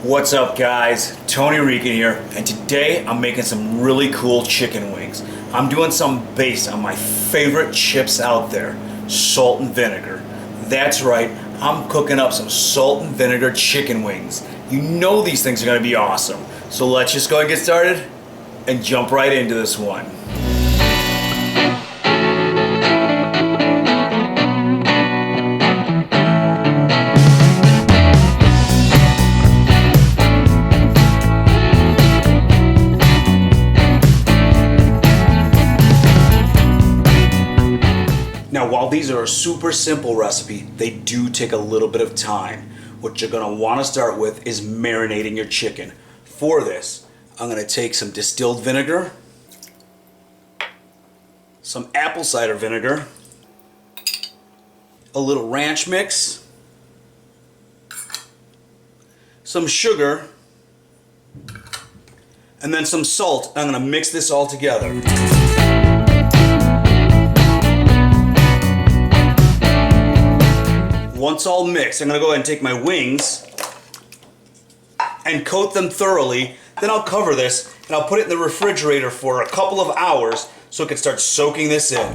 What's up guys, Tony Rican here, and today I'm making some really cool chicken wings. I'm doing some based on my favorite chips out there, salt and vinegar. That's right, I'm cooking up some salt and vinegar chicken wings. You know these things are going to be awesome. So let's just go and get started and jump right into this one. Now, while these are a super simple recipe, they do take a little bit of time. What you're gonna wanna start with is marinating your chicken. For this, I'm gonna take some distilled vinegar, some apple cider vinegar, a little ranch mix, some sugar, and then some salt. I'm gonna mix this all together. Once all mixed, I'm going to go ahead and take my wings and coat them thoroughly. Then I'll cover this and I'll put it in the refrigerator for a couple of hours so it can start soaking this in.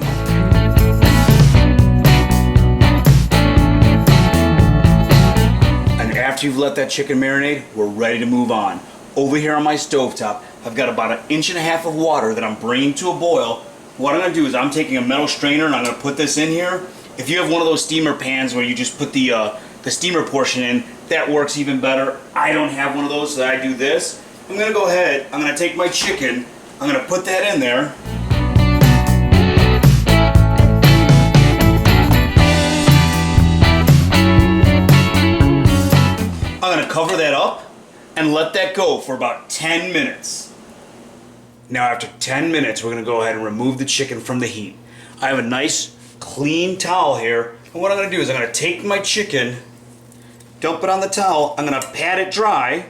And after you've let that chicken marinate, we're ready to move on. Over here on my stovetop, I've got about 1.5 inches of water that I'm bringing to a boil. What I'm going to do is I'm taking a metal strainer and I'm going to put this in here. If you have one of those steamer pans where you just put the steamer portion in, that works even better. I don't have one of those, so I do this. I'm going to go ahead, I'm going to take my chicken, I'm going to put that in there. I'm going to cover that up and let that go for about 10 minutes. Now after 10 minutes, we're going to go ahead and remove the chicken from the heat. I have a nice clean towel here, and what I'm going to do is I'm going to take my chicken, dump it on the towel, I'm going to pat it dry,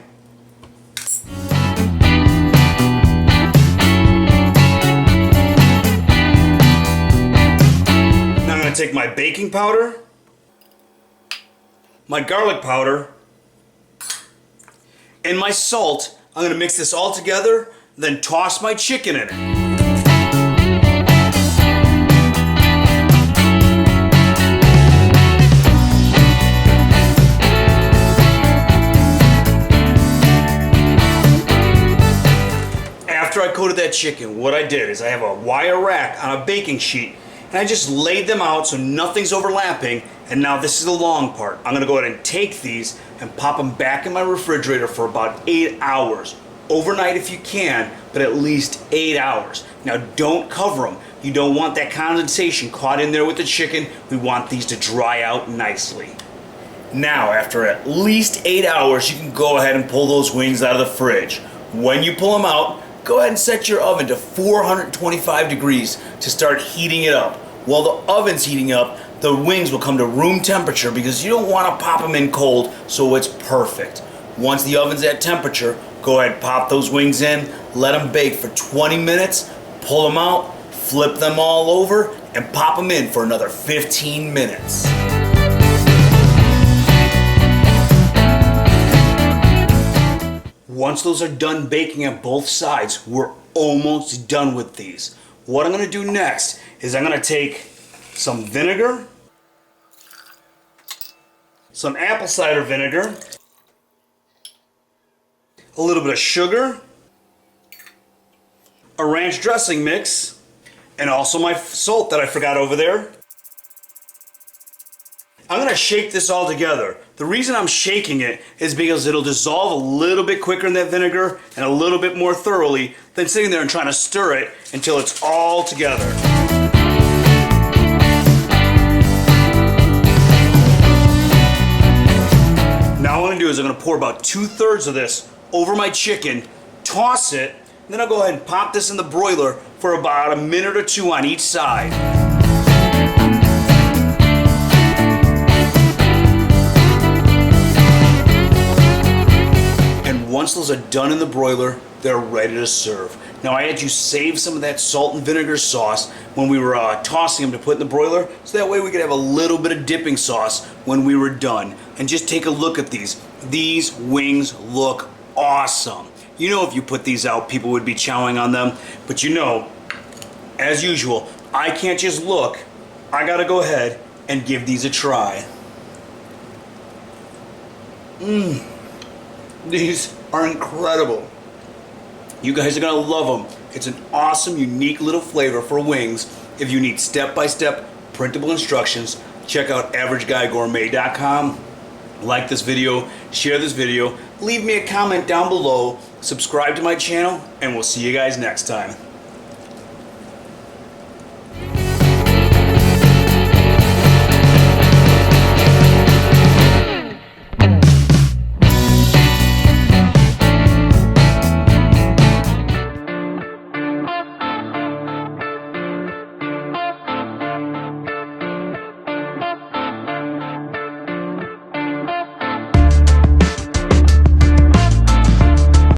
now I'm going to take my baking powder, my garlic powder, and my salt. I'm going to mix this all together, then toss my chicken in it. After I coated that chicken, what I did is I have a wire rack on a baking sheet and I just laid them out so nothing's overlapping, and now this is the long part. I'm gonna go ahead and take these and pop them back in my refrigerator for about 8 hours. Overnight if you can, but at least 8 hours. Now don't cover them. You don't want that condensation caught in there with the chicken. We want these to dry out nicely. Now after at least 8 hours, you can go ahead and pull those wings out of the fridge. When you pull them out, go ahead and set your oven to 425 degrees to start heating it up. While the oven's heating up, the wings will come to room temperature because you don't want to pop them in cold, so it's perfect. Once the oven's at temperature, go ahead and pop those wings in, let them bake for 20 minutes, pull them out, flip them all over, and pop them in for another 15 minutes. Once those are done baking on both sides, we're almost done with these. What I'm going to do next is I'm going to take some vinegar, some apple cider vinegar, a little bit of sugar, a ranch dressing mix, and also my salt that I forgot over there. I'm going to shake this all together. The reason I'm shaking it is because it'll dissolve a little bit quicker in that vinegar and a little bit more thoroughly than sitting there and trying to stir it until it's all together. Now what I'm going to do is I'm going to pour about 2/3 of this over my chicken, toss it, and then I'll go ahead and pop this in the broiler for about 1 minute or 2 on each side. Once those are done in the broiler, they're ready to serve. Now I had you save some of that salt and vinegar sauce when we were tossing them to put in the broiler, so that way we could have a little bit of dipping sauce when we were done. And just take a look at these. These wings look awesome. You know, if you put these out, people would be chowing on them. But you know, as usual, I can't just look. I gotta go ahead and give these a try. These are incredible. You guys are gonna love them. It's an awesome, unique little flavor for wings. If you need step-by-step printable instructions, check out AverageGuyGourmet.com. Like this video, share this video, leave me a comment down below, subscribe to my channel, and we'll see you guys next time.